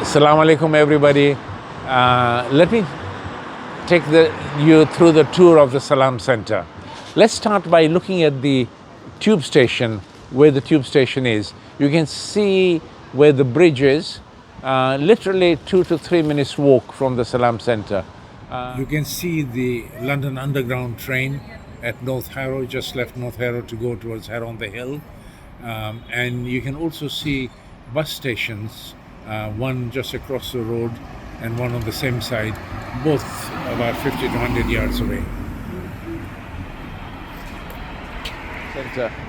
Assalamu alaikum, everybody. Let me take you through the tour of the Salaam Center. Let's start by looking at the tube station, where the tube station is. You can see where the bridge is, literally 2 to 3 minutes walk from the Salaam Center. You can see the London Underground train at North Harrow, just left North Harrow to go towards Harrow on the Hill. And you can also see bus stations, one just across the road and one on the same side, both about 50 to 100 yards away.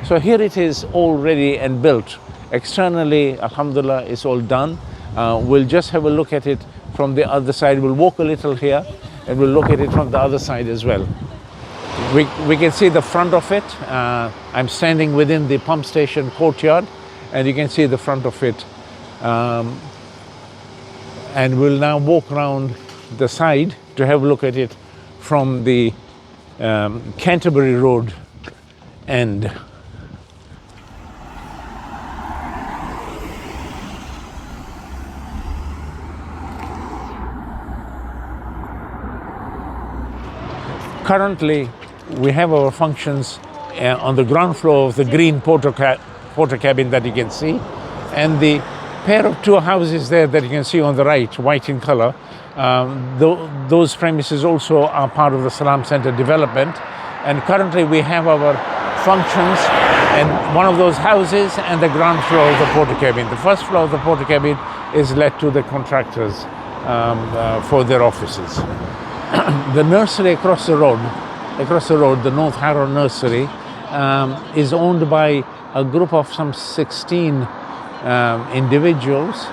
So here it is all ready and built. Externally, alhamdulillah, it's all done. We'll just have a look at it from the other side. We'll walk a little here and we'll look at it from the other side as well. We can see the front of it. I'm standing within the pump station courtyard and you can see the front of it. And we'll now walk around the side to have a look at it from the Canterbury Road end. Currently, we have our functions on the ground floor of the green porter cabin that you can see, and the pair of two houses there that you can see on the right, white in color. Those premises also are part of the Salaam Center development, and currently we have our functions in one of those houses and the ground floor of the porter cabin. The first floor of the porter cabin is let to the contractors for their offices. The nursery across the road, the North Harrow Nursery, is owned by a group of some 16 individuals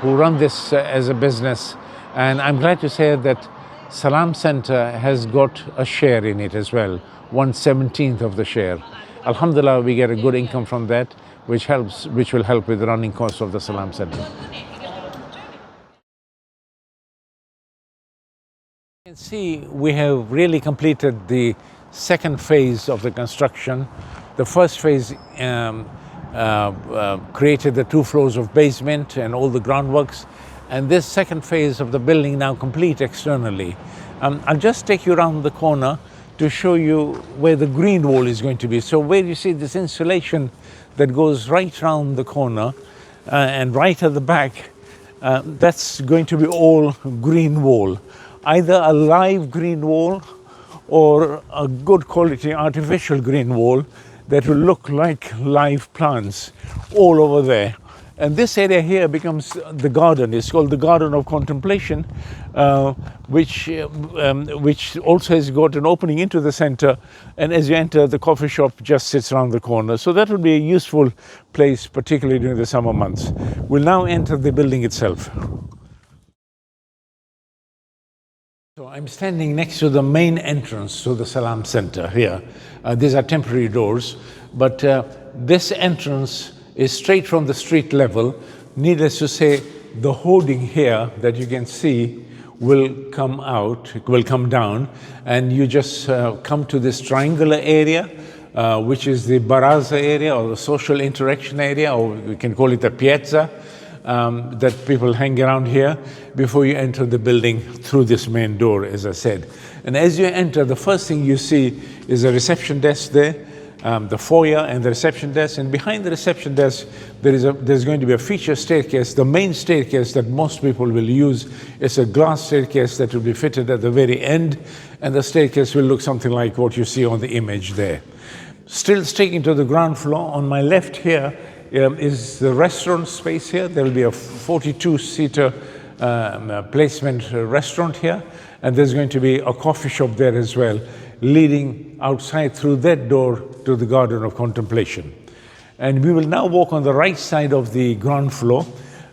who run this as a business, and I'm glad to say that Salaam Center has got a share in it as well, 1/17 of the share. Alhamdulillah, we get a good income from that, which will help with the running costs of the Salaam Center. You can see we have really completed the second phase of the construction. The first phase created the 2 floors of basement and all the groundworks, and this second phase of the building now complete externally. I'll just take you around the corner to show you where the green wall is going to be. So where you see this insulation that goes right around the corner and right at the back, that's going to be all green wall. Either a live green wall or a good quality artificial green wall that will look like live plants all over there. And this area here becomes the garden. It's called the Garden of Contemplation, which also has got an opening into the center. And as you enter, the coffee shop just sits around the corner. So that will be a useful place, particularly during the summer months. We'll now enter the building itself. So I'm standing next to the main entrance to the Salaam Center here. These are temporary doors, but this entrance is straight from the street level. Needless to say, the hoarding here that you can see will come out, will come down, and you just come to this triangular area, which is the baraza area or the social interaction area, or we can call it the piazza. That people hang around here before you enter the building through this main door, as I said. And as you enter, the first thing you see is a reception desk there, the foyer and the reception desk. And behind the reception desk, there's going to be a feature staircase. The main staircase that most people will use is a glass staircase that will be fitted at the very end. And the staircase will look something like what you see on the image there. Still sticking to the ground floor, on my left here, is the restaurant space here. There will be a 42-seater placement restaurant here, and there's going to be a coffee shop there as well, leading outside through that door to the Garden of Contemplation. And we will now walk on the right side of the ground floor,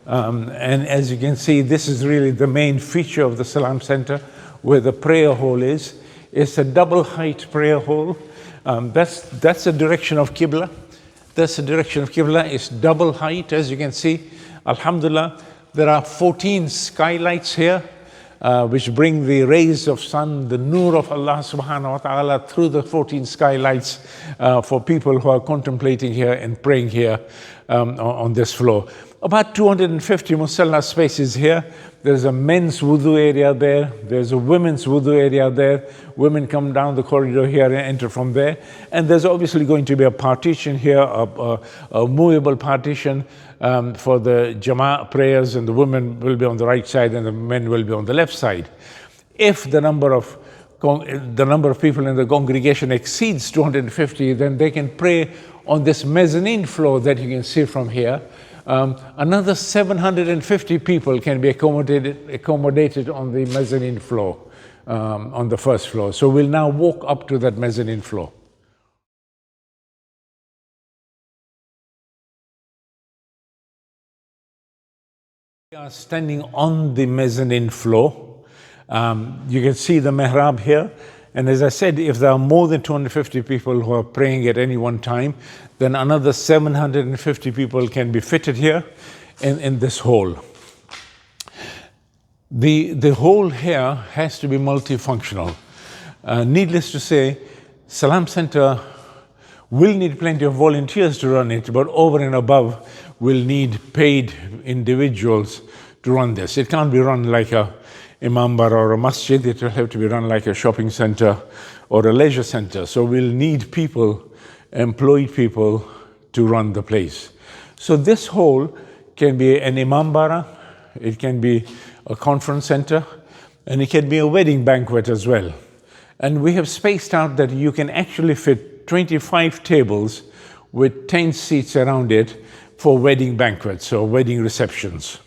and as you can see, this is really the main feature of the Salaam Center, where the prayer hall is. It's a double-height prayer hall. That's the direction of Qibla. That's the direction of Qibla. It's double height, as you can see. Alhamdulillah, there are 14 skylights here, which bring the rays of sun, the nur of Allah subhanahu wa ta'ala through the 14 skylights for people who are contemplating here and praying here. on this floor. About 250 musalla spaces here. There's a men's wudu area there. There's a women's wudu area there. Women come down the corridor here and enter from there. And there's obviously going to be a partition here, a movable partition for the Jama'ah prayers, and the women will be on the right side and the men will be on the left side. If the number of people in the congregation exceeds 250, then they can pray on this mezzanine floor that you can see from here. Another 750 people can be accommodated on the mezzanine floor, on the first floor. So we'll now walk up to that mezzanine floor. We are standing on the mezzanine floor. You can see the mihrab here. And as I said, if there are more than 250 people who are praying at any one time, then another 750 people can be fitted here in this hall. The hall here has to be multifunctional. Needless to say, Salaam Center will need plenty of volunteers to run it, but over and above, we'll need paid individuals to run this. It can't be run like a imambara or a masjid. It will have to be run like a shopping center or a leisure center. So we'll need people, employed people, to run the place. So this hall can be an imambara, it can be a conference center, and it can be a wedding banquet as well. And we have spaced out that you can actually fit 25 tables with 10 seats around it for wedding banquets or wedding receptions.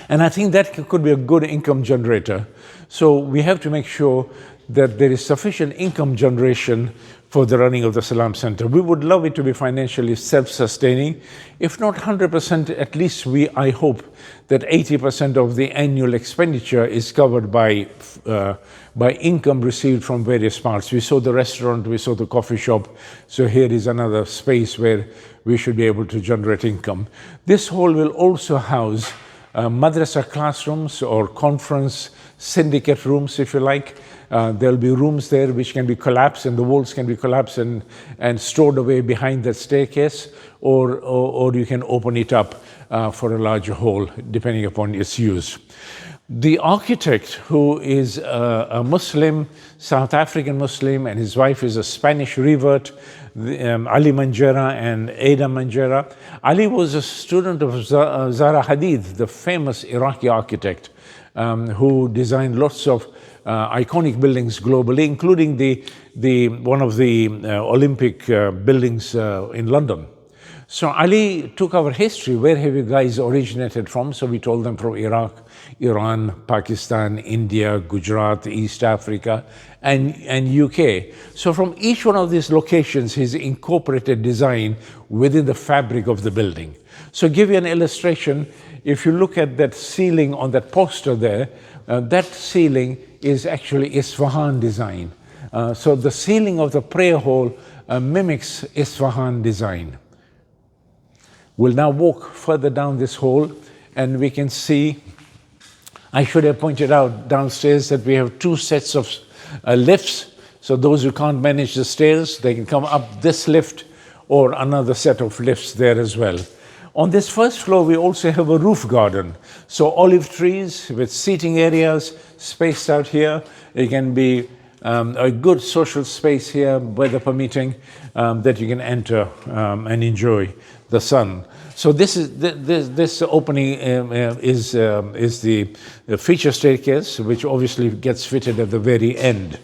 And I think that could be a good income generator. So we have to make sure that there is sufficient income generation for the running of the Salaam Center. We would love it to be financially self-sustaining. If not 100%, at least I hope that 80% of the annual expenditure is covered by income received from various parts. We saw the restaurant, we saw the coffee shop. So here is another space where we should be able to generate income. This hall will also house madrasa classrooms or conference syndicate rooms, if you like. There'll be rooms there which can be collapsed, and the walls can be collapsed and stored away behind that staircase, or you can open it up for a larger hall, depending upon its use. The architect, who is a Muslim, South African Muslim, and his wife is a Spanish revert, Ali Manjera and Ada Manjera. Ali was a student of Zara Hadid, the famous Iraqi architect, who designed lots of iconic buildings globally, including one of the Olympic buildings in London. So Ali took our history. Where have you guys originated from? So we told them from Iraq, Iran, Pakistan, India, Gujarat, East Africa, and UK. So from each one of these locations, he's incorporated design within the fabric of the building. So give you an illustration. If you look at that ceiling on that poster there, that ceiling is actually Isfahan design. So the ceiling of the prayer hall mimics Isfahan design. We'll now walk further down this hall, and we can see, I should have pointed out downstairs that we have two sets of lifts. So those who can't manage the stairs, they can come up this lift or another set of lifts there as well. On this first floor, we also have a roof garden. So olive trees with seating areas spaced out here. It can be a good social space here, weather permitting, that you can enter and enjoy the sun. So this opening is the feature staircase, which obviously gets fitted at the very end.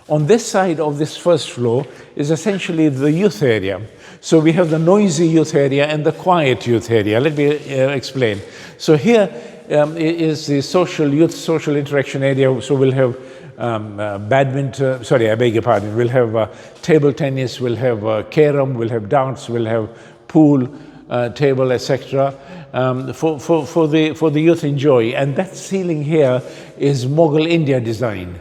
On this side of this first floor is essentially the youth area. So we have the noisy youth area and the quiet youth area. Let me explain. So here is the social interaction area. So we'll have badminton, sorry, I beg your pardon. We'll have table tennis, we'll have carom, we'll have darts, we'll have pool table, etc. For the youth enjoy. And that ceiling here is Mughal India design.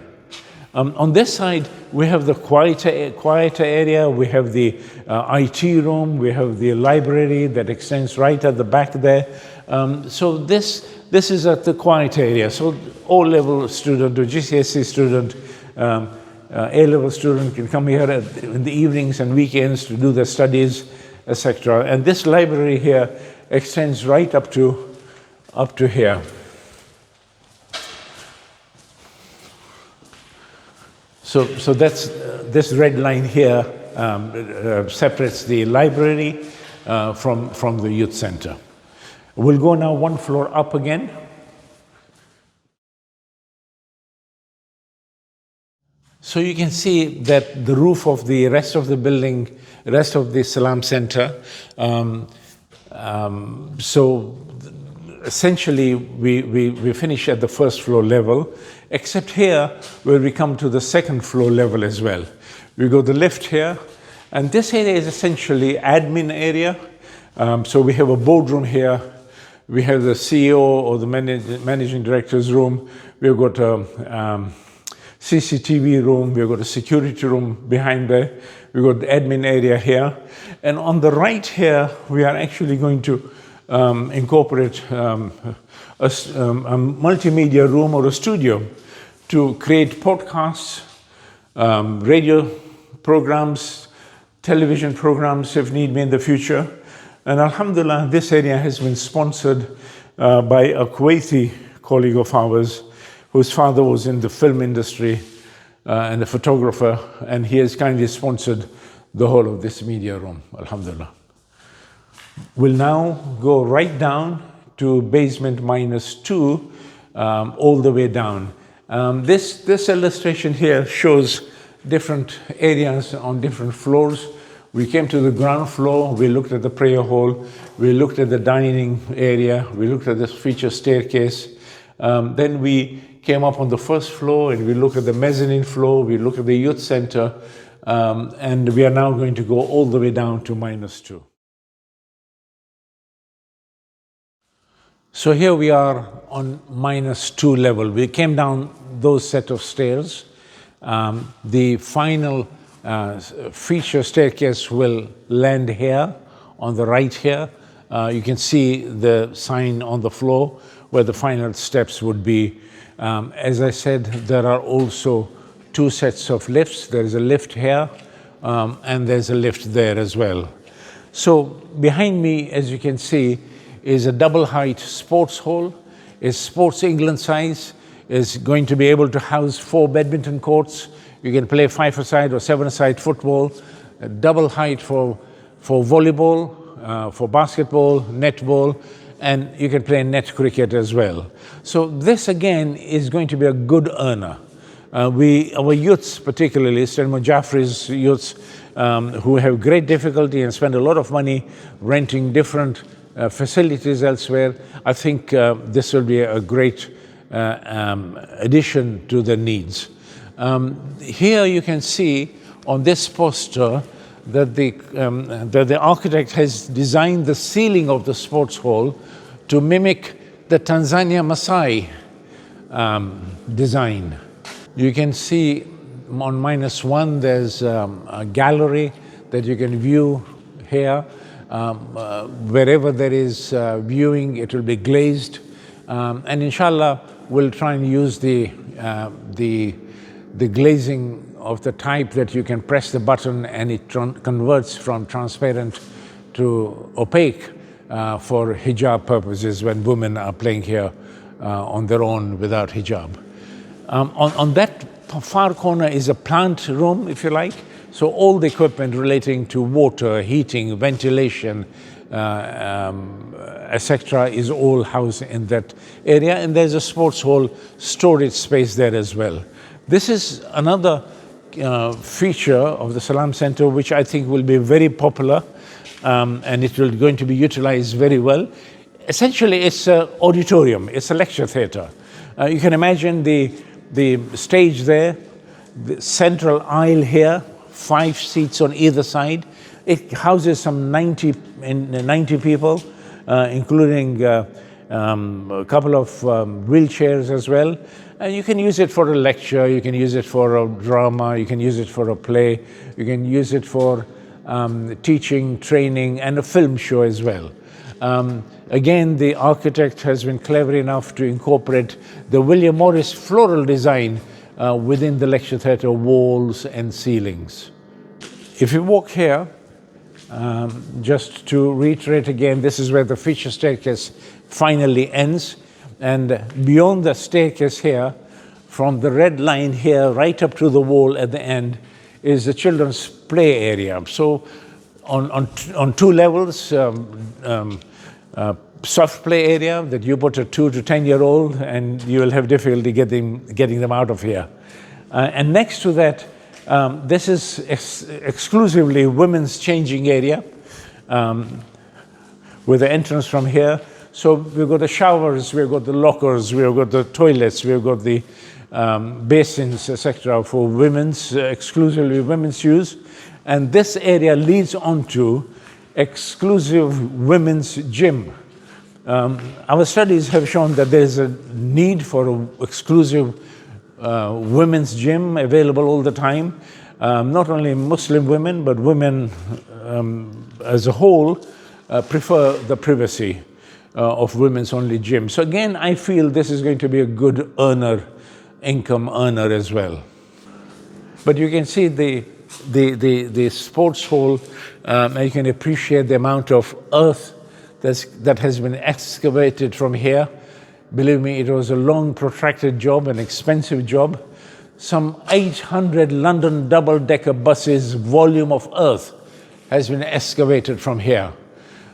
On this side, we have the quieter area, we have the IT room, we have the library that extends right at the back there. So this is at the quiet area. So O-level student or GCSE student, A-level student can come here in the evenings and weekends to do their studies. etc. And this library here extends right up to here. So that's this red line here separates the library from the youth center. We'll go now one floor up again. So you can see that the roof of the rest of the building, rest of the Salaam Center. So essentially, we finish at the first floor level, except here where we come to the second floor level as well. We go the lift here, and this area is essentially admin area. So we have a boardroom here. We have the CEO or the managing director's room. We've got a CCTV room, we've got a security room behind there, we've got the admin area here. And on the right here, we are actually going to incorporate a multimedia room or a studio to create podcasts, radio programs, television programs if need be in the future. And alhamdulillah, this area has been sponsored by a Kuwaiti colleague of ours whose father was in the film industry and a photographer, and he has kindly sponsored the whole of this media room, alhamdulillah. We'll now go right down to basement -2, all the way down. This illustration here shows different areas on different floors. We came to the ground floor, we looked at the prayer hall, we looked at the dining area, we looked at this feature staircase. Then we came up on the first floor and we looked at the mezzanine floor, we looked at the youth center, and we are now going to go all the way down to -2. So here we are on -2 level. We came down those set of stairs. The final feature staircase will land here, on the right here. You can see the sign on the floor where the final steps would be. As I said, there are also 2 sets of lifts. There is a lift here, and there's a lift there as well. So behind me, as you can see, is a double-height sports hall. It's Sports England size. It's going to be able to house 4 badminton courts. You can play 5-a-side or 7-a-side football. A double height for volleyball, for basketball, netball, and you can play net cricket as well. So this again is going to be a good earner. Our youths, particularly Salman Jaffrey's youths, who have great difficulty and spend a lot of money renting different facilities elsewhere, I think this will be a great addition to their needs. Here you can see on this poster that the architect has designed the ceiling of the sports hall to mimic the Tanzania Maasai design. You can see on -1 there's a gallery that you can view here. Wherever there is viewing, it will be glazed, and inshallah we'll try and use the glazing of the type that you can press the button and it converts from transparent to opaque for hijab purposes when women are playing here on their own without hijab. On that far corner is a plant room, if you like. So all the equipment relating to water, heating, ventilation, etc. is all housed in that area. And there's a sports hall storage space there as well. This is another feature of the Salaam Center, which I think will be very popular, and it will going to be utilized very well. Essentially, it's an auditorium. It's a lecture theater. You can imagine the stage there, the central aisle here, 5 seats on either side. It houses some 90 people, including a couple of wheelchairs as well. And you can use it for a lecture, you can use it for a drama, you can use it for a play, you can use it for teaching, training, and a film show as well. Again, the architect has been clever enough to incorporate the William Morris floral design within the lecture theatre walls and ceilings. If you walk here, Just to reiterate again, this is where the feature staircase finally ends. And beyond the staircase here, from the red line here right up to the wall at the end, is the children's play area. So on two levels, soft play area that you put a 2 to 10-year-old and you will have difficulty getting them out of here. And next to that, this is exclusively women's changing area with the entrance from here. So we've got the showers, we've got the lockers, we've got the toilets, we've got the basins, etc. for women's, exclusively women's use. And this area leads on to exclusive women's gym. Our studies have shown that there's a need for an exclusive women's gym available all the time. Not only Muslim women, but women as a whole prefer the privacy of women's only gym. So again, I feel this is going to be a good income earner as well. But you can see the sports hall, and you can appreciate the amount of earth that has been excavated from here. Believe me, it was a long, protracted job, an expensive job. Some 800 London double-decker buses volume of earth has been excavated from here.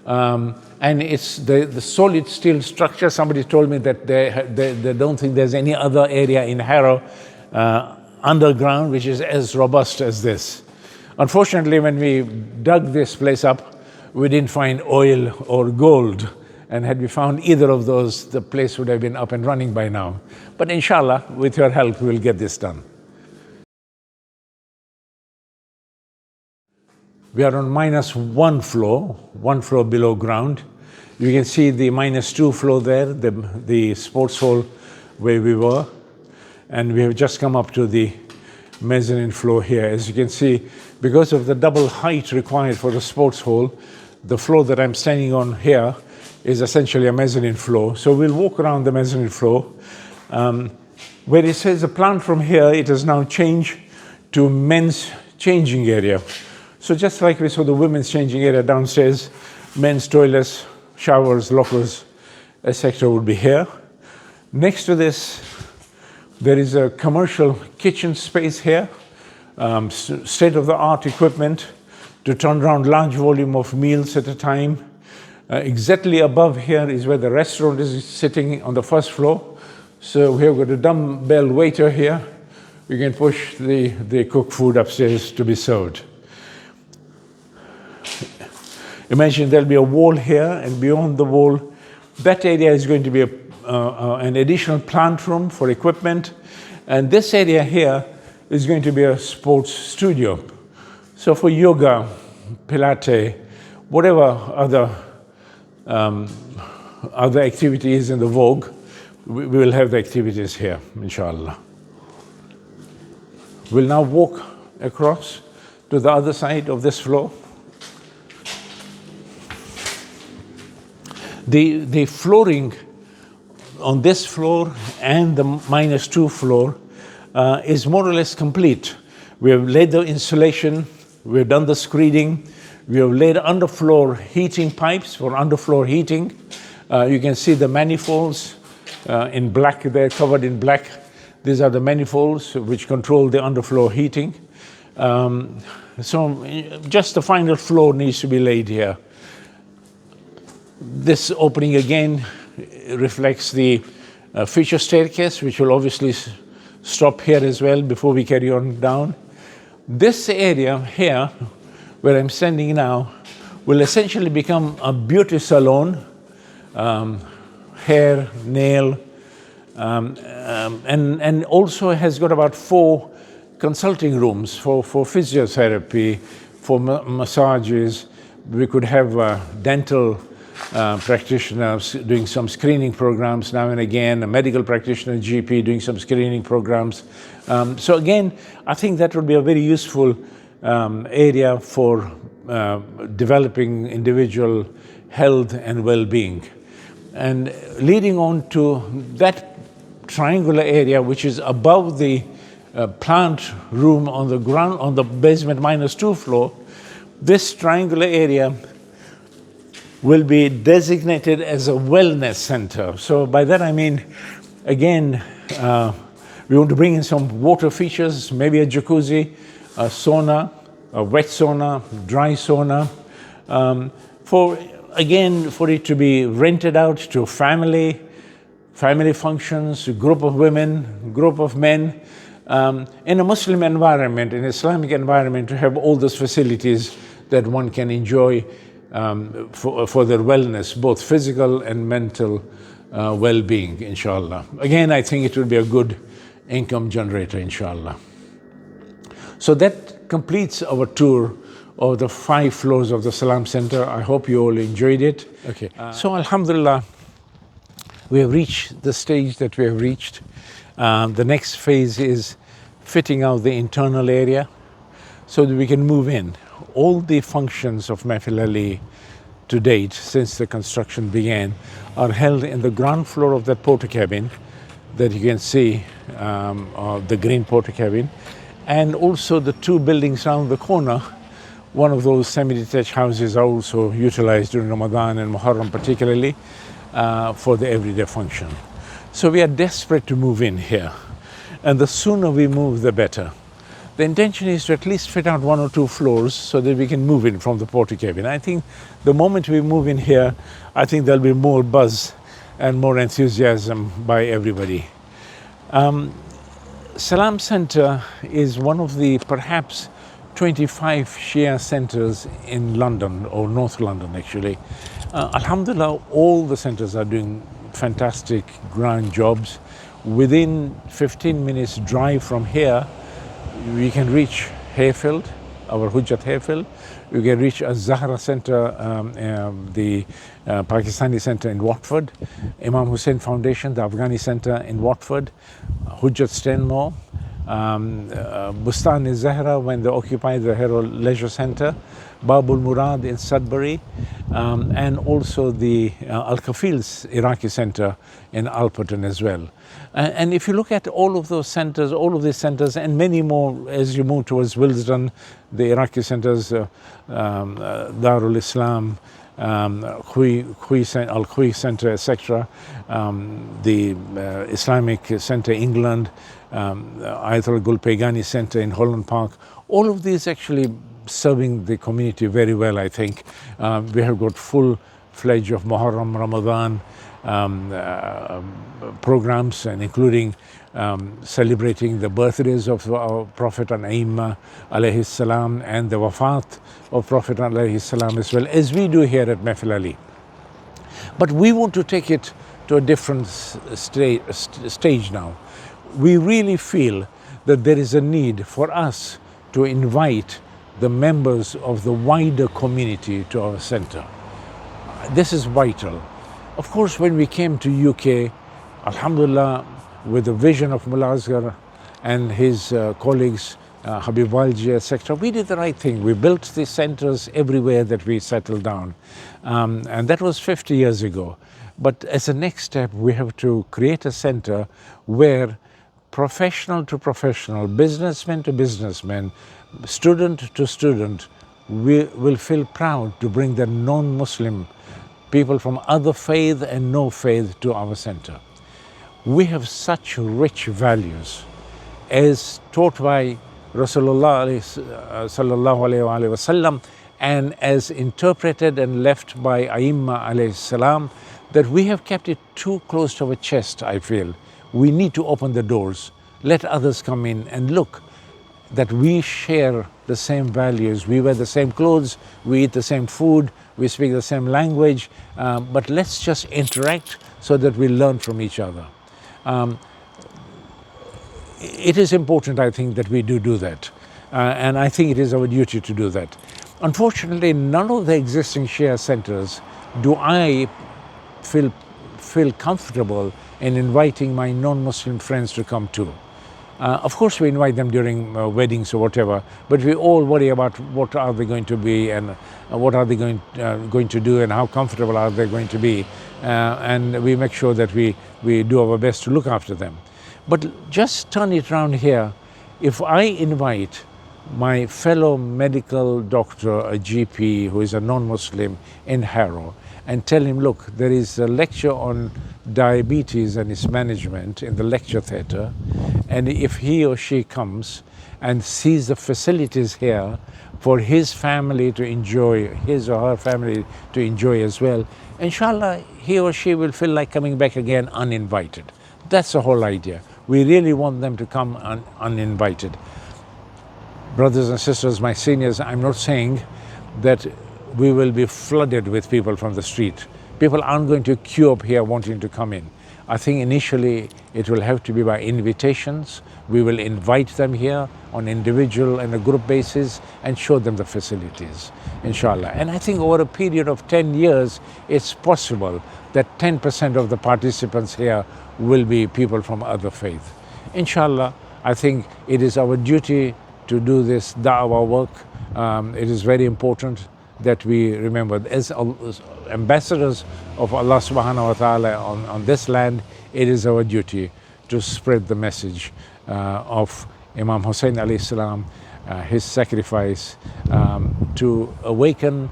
And it's the solid steel structure. Somebody told me that they don't think there's any other area in Harrow underground which is as robust as this. Unfortunately, when we dug this place up, we didn't find oil or gold. And had we found either of those, the place would have been up and running by now. But inshallah, with your help, we'll get this done. We are on -1 floor, 1 floor below ground. You can see the -2 floor there, the sports hall where we were. And we have just come up to the mezzanine floor here. As you can see, because of the double height required for the sports hall, the floor that I'm standing on here is essentially a mezzanine floor. So we'll walk around the mezzanine floor. Where it says the plan from here, it has now changed to men's changing area. So just like we saw the women's changing area downstairs, men's toilets, showers, lockers, etc. would be here. Next to this, there is a commercial kitchen space here, state-of-the-art equipment to turn around large volume of meals at a time. Exactly above here is where the restaurant is sitting on the first floor. So we have got a dumbbell waiter here. We can push the cooked food upstairs to be served. Imagine there'll be a wall here, and beyond the wall, that area is going to be an additional plant room for equipment. And this area here is going to be a sports studio. So for yoga, Pilates, whatever other activities in the vogue, we will have the activities here, inshallah. We'll now walk across to the other side of this floor. The flooring on this floor and the -2 floor is more or less complete. We have laid the insulation, we have done the screening, we have laid underfloor heating pipes for underfloor heating. You can see the manifolds in black there, covered in black. These are the manifolds which control the underfloor heating. So just the final floor needs to be laid here. This opening again reflects the feature staircase, which will obviously stop here as well before we carry on down. This area here, where I'm standing now, will essentially become a beauty salon, hair, nail, and also has got about 4 consulting rooms for physiotherapy, for massages. We could have dental practitioners doing some screening programs now and again, a medical practitioner, GP, doing some screening programs. So again, I think that would be a very useful area for developing individual health and well-being. And leading on to that triangular area, which is above the plant room on the ground, on the basement -2 floor, This triangular area will be designated as a wellness center. So by that I mean, again, we want to bring in some water features, maybe a jacuzzi, a sauna, a wet sauna, dry sauna, for it to be rented out to family functions, a group of women, group of men, in a Muslim environment, in Islamic environment, to have all those facilities that one can enjoy for their wellness, both physical and mental well-being, inshallah. Again, I think it will be a good income generator, inshallah. So that completes our tour of the 5 floors of the Salaam Center. I hope you all enjoyed it. Okay. So alhamdulillah, we have reached the stage that we have reached. The next phase is fitting out the internal area so that we can move in. All the functions of Merali to date, since the construction began, are held in the ground floor of that porta cabin that you can see, the green porta cabin, and also the 2 buildings around the corner. One of those semi-detached houses are also utilized during Ramadan and Muharram particularly for the everyday function. So we are desperate to move in here, and the sooner we move the better. The intention is to at least fit out 1 or 2 floors so that we can move in from the porta cabin. I think the moment we move in here, I think there'll be more buzz and more enthusiasm by everybody. Salaam Center is one of the perhaps 25 Shia centers in London, or North London actually. Alhamdulillah, all the centers are doing fantastic, grand jobs. Within 15 minutes drive from here, we can reach Hayfield, our Hujjat Hayfield. We can reach Az-Zahra Center, the Pakistani Center in Watford, Imam Hussein Foundation, the Afghani Center in Watford, Hujjat Stanmore, Bustan-e-Zahra when they occupied the Hero Leisure Center, Babul Murad in Sudbury, and also the Al-Kafil's Iraqi Center in Alperton as well. And if you look at all of those centers, all of these centers, and many more as you move towards Willesden, the Iraqi centers, Darul Islam, Al-Khouy Center, etc., the Islamic Center England, Ayatul Gulpegani Center in Holland Park, all of these actually serving the community very well, I think. We have got full-fledged of Muharram, Ramadan programs, and including celebrating the birthdays of our Prophet and Aimma alayhi salam, and the wafat of Prophet alayhi salam as well, as we do here at Merali. But we want to take it to a different stage now. We really feel that there is a need for us to invite the members of the wider community to our center. This is vital. Of course, when we came to UK, alhamdulillah, with the vision of Mullah Asghar and his colleagues, Habib Walji, etc., we did the right thing. We built the centers everywhere that we settled down. And that was 50 years ago. But as a next step, we have to create a center where professional to professional, businessman to businessman, student to student, we will feel proud to bring the non-Muslim people from other faith and no faith to our center. We have such rich values as taught by Rasulullah sallallahu alayhi wa sallam, and as interpreted and left by Aimma alayhi salam, that we have kept it too close to our chest, I feel. We need to open the doors, let others come in and look that we share the same values. We wear the same clothes, we eat the same food, we speak the same language, but let's just interact so that we learn from each other. It is important, I think, that we do that. And I think it is our duty to do that. Unfortunately, none of the existing Shia centers do I feel comfortable in inviting my non-Muslim friends to come to. Of course, we invite them during weddings or whatever, but we all worry about what are they going to be and what are they going to do and how comfortable are they going to be. And we make sure that we do our best to look after them. But just turn it around here. If I invite my fellow medical doctor, a GP who is a non-Muslim in Harrow, and tell him, look, there is a lecture on diabetes and its management in the lecture theatre, and if he or she comes and sees the facilities here for his family to enjoy, his or her family to enjoy as well, inshallah, he or she will feel like coming back again uninvited. That's the whole idea. We really want them to come uninvited. Brothers and sisters, my seniors, I'm not saying that we will be flooded with people from the street. People aren't going to queue up here wanting to come in. I think initially it will have to be by invitations. We will invite them here on individual and a group basis and show them the facilities, inshallah. And I think over a period of 10 years, it's possible that 10% of the participants here will be people from other faiths. Inshallah, I think it is our duty to do this da'wah work. It is very important that we remember, as ambassadors of Allah subhanahu wa ta'ala on this land, it is our duty to spread the message of Imam Hussein alayhi salam, his sacrifice, to awaken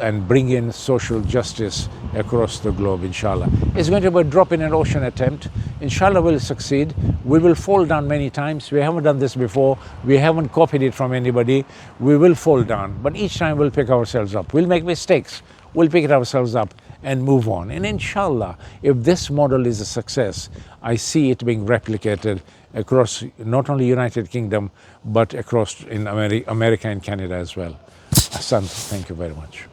and bring in social justice across the globe, inshallah. It's going to be a drop in an ocean attempt. Inshallah, we'll succeed. We will fall down many times. We haven't done this before. We haven't copied it from anybody. We will fall down, but each time we'll pick ourselves up. We'll make mistakes. We'll pick it ourselves up and move on. And inshallah, if this model is a success, I see it being replicated across not only United Kingdom, but across in America and Canada as well. Asante, thank you very much.